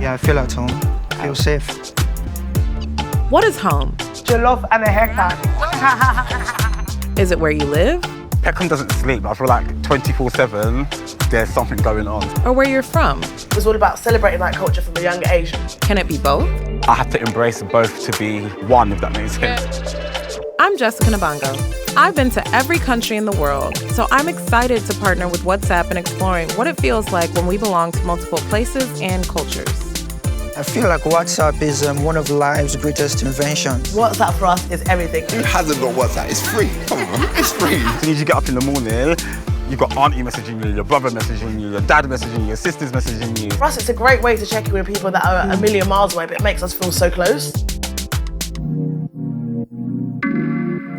Yeah, I feel at home. I feel safe. What is home? Jollof and a haircut. Is it where you live? Peckham doesn't sleep. I feel like 24/7, there's something going on. Or where you're from? It was all about celebrating that culture from a younger age. Can it be both? I have to embrace both to be one, if that makes sense. I'm Jessica Nabango. I've been to every country in the world, so I'm excited to partner with WhatsApp in exploring what it feels like when we belong to multiple places and cultures. I feel like WhatsApp is one of life's greatest inventions. WhatsApp for us is everything. Who hasn't got WhatsApp? It's free. Come on, it's free. As soon as you get up in the morning, you've got auntie messaging you, your brother messaging you, your dad messaging you, your sister's messaging you. For us, it's a great way to check in with people that are a million miles away, but it makes us feel so close.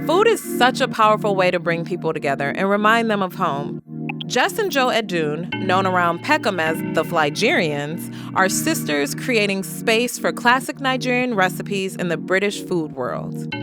Food is such a powerful way to bring people together and remind them of home. Jess and Jo at Dune, known around Peckham as the Nigerians, are sisters creating space for classic Nigerian recipes in the British food world.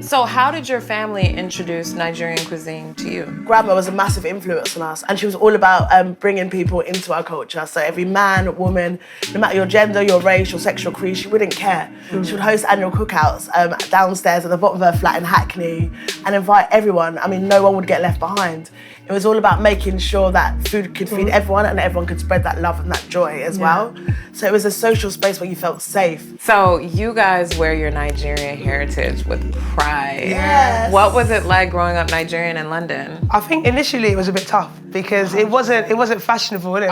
So how did your family introduce Nigerian cuisine to you? Grandma was a massive influence on us, and she was all about bringing people into our culture. So every man, woman, no matter your gender, your race, your sexual creed, she wouldn't care. She would host annual cookouts downstairs at the bottom of her flat in Hackney and invite everyone. I mean, no one would get left behind. It was all about making sure that food could feed everyone and everyone could spread that love and that joy as well. So it was a social space where you felt safe. So you guys wear your Nigerian heritage with pride. Yes. What was it like growing up Nigerian in London? I think initially it was a bit tough because it wasn't fashionable, was it?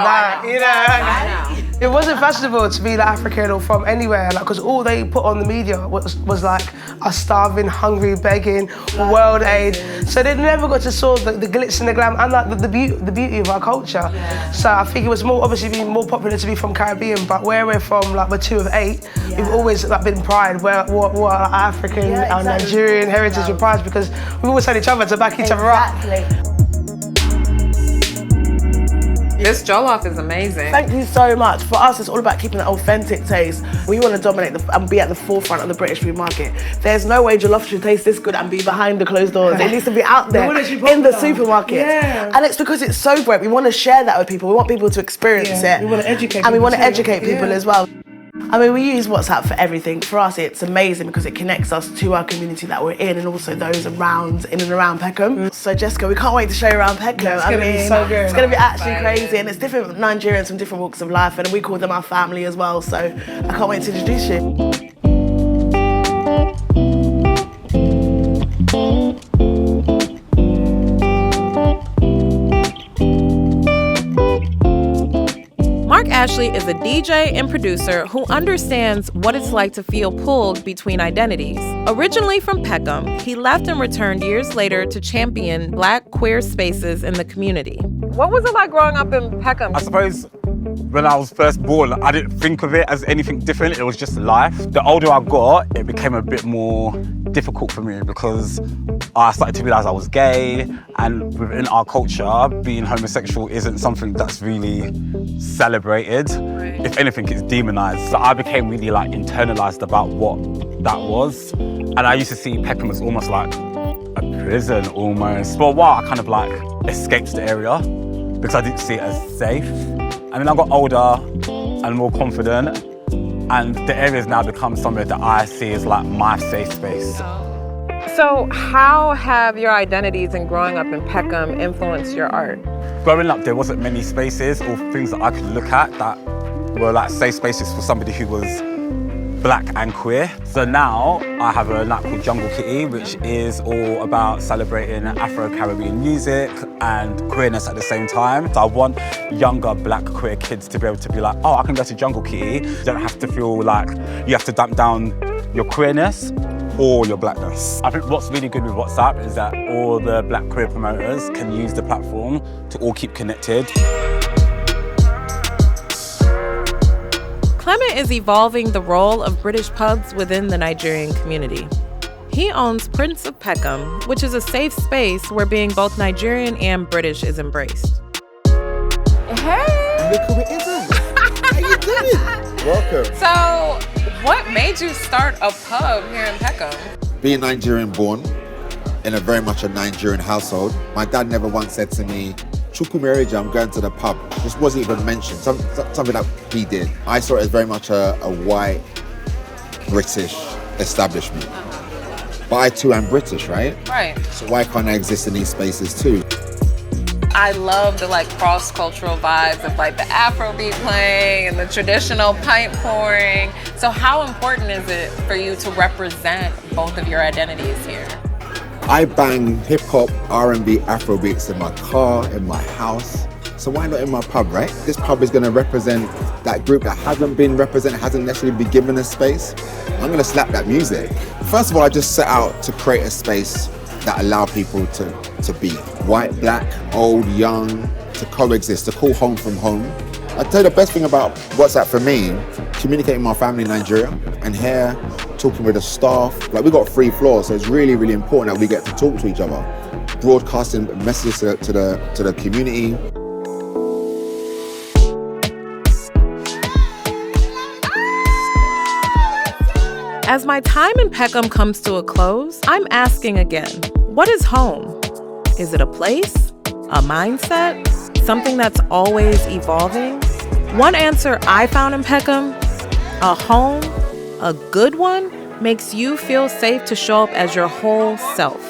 It wasn't fashionable to be like African or from anywhere, like, because all they put on the media was like us starving, hungry, begging, world aid. So they never got to saw the glitz and the glam and like the beauty of our culture. Yeah. So I think it was obviously more popular to be from Caribbean, but where we're from, like we're 2 of 8, we've always like been pride. We're our African, our Nigerian heritage with pride because we always had each other to back each other up. This jollof is amazing. Thank you so much. For us, it's all about keeping an authentic taste. We want to dominate and be at the forefront of the British food market. There's no way jollof should taste this good and be behind the closed doors. It needs to be out there in the supermarket. Yeah. And it's because it's so great. We want to share that with people. We want people to experience it. We want to educate people. And we want to educate people as well. I mean, we use WhatsApp for everything. For us, it's amazing because it connects us to our community that we're in and also those around, in and around Peckham. So Jessica, we can't wait to show you around Peckham. It's going to be so good. It's going to be actually crazy, and it's different Nigerians from different walks of life, and we call them our family as well. So I can't wait to introduce you. Mark Ashley is a DJ and producer who understands what it's like to feel pulled between identities. Originally from Peckham, he left and returned years later to champion Black queer spaces in the community. What was it like growing up in Peckham? I suppose when I was first born, I didn't think of it as anything different. It was just life. The older I got, it became a bit more difficult for me because I started to realise I was gay, and within our culture, being homosexual isn't something that's really celebrated. Right. If anything, it's demonised. So I became really like internalised about what that was. And I used to see Peckham as almost like a prison almost. For a while, I kind of like escaped the area because I didn't see it as safe. And then I got older and more confident, and the area's now become somewhere that I see as like my safe space. So how have your identities and growing up in Peckham influenced your art? Growing up, there wasn't many spaces or things that I could look at that were like safe spaces for somebody who was Black and queer. So now I have a night called Jungle Kitty, which is all about celebrating Afro-Caribbean music and queerness at the same time. So I want younger Black queer kids to be able to be like, oh, I can go to Jungle Kitty. You don't have to feel like you have to dump down your queerness or your Blackness. I think what's really good with WhatsApp is that all the Black queer promoters can use the platform to all keep connected. Clement is evolving the role of British pubs within the Nigerian community. He owns Prince of Peckham, which is a safe space where being both Nigerian and British is embraced. Hey! Look who it is. How you doing? Welcome. So, what made you start a pub here in Peckham? Being Nigerian born in a very much a Nigerian household, my dad never once said to me, Chukwumerija, I'm going to the pub. This wasn't even mentioned. Something that he did. I saw it as very much a white British establishment. But I too am British, right? Right. So why can't I exist in these spaces too? I love the like cross-cultural vibes of like the Afrobeat playing and the traditional pint pouring. So how important is it for you to represent both of your identities here? I bang hip hop, R&B, Afrobeats in my car, in my house. So why not in my pub, right? This pub is going to represent that group that hasn't been represented, hasn't necessarily been given a space. I'm going to slap that music. First of all, I just set out to create a space that allow people to be white, black, old, young, to coexist, to call home from home. I'd tell you the best thing about WhatsApp for me, communicating with my family in Nigeria, and here, talking with the staff. Like, we got 3 floors, so it's really, really important that we get to talk to each other. Broadcasting messages to the community. As my time in Peckham comes to a close, I'm asking again, what is home? Is it a place? A mindset? Something that's always evolving? One answer I found in Peckham, a home, a good one, makes you feel safe to show up as your whole self.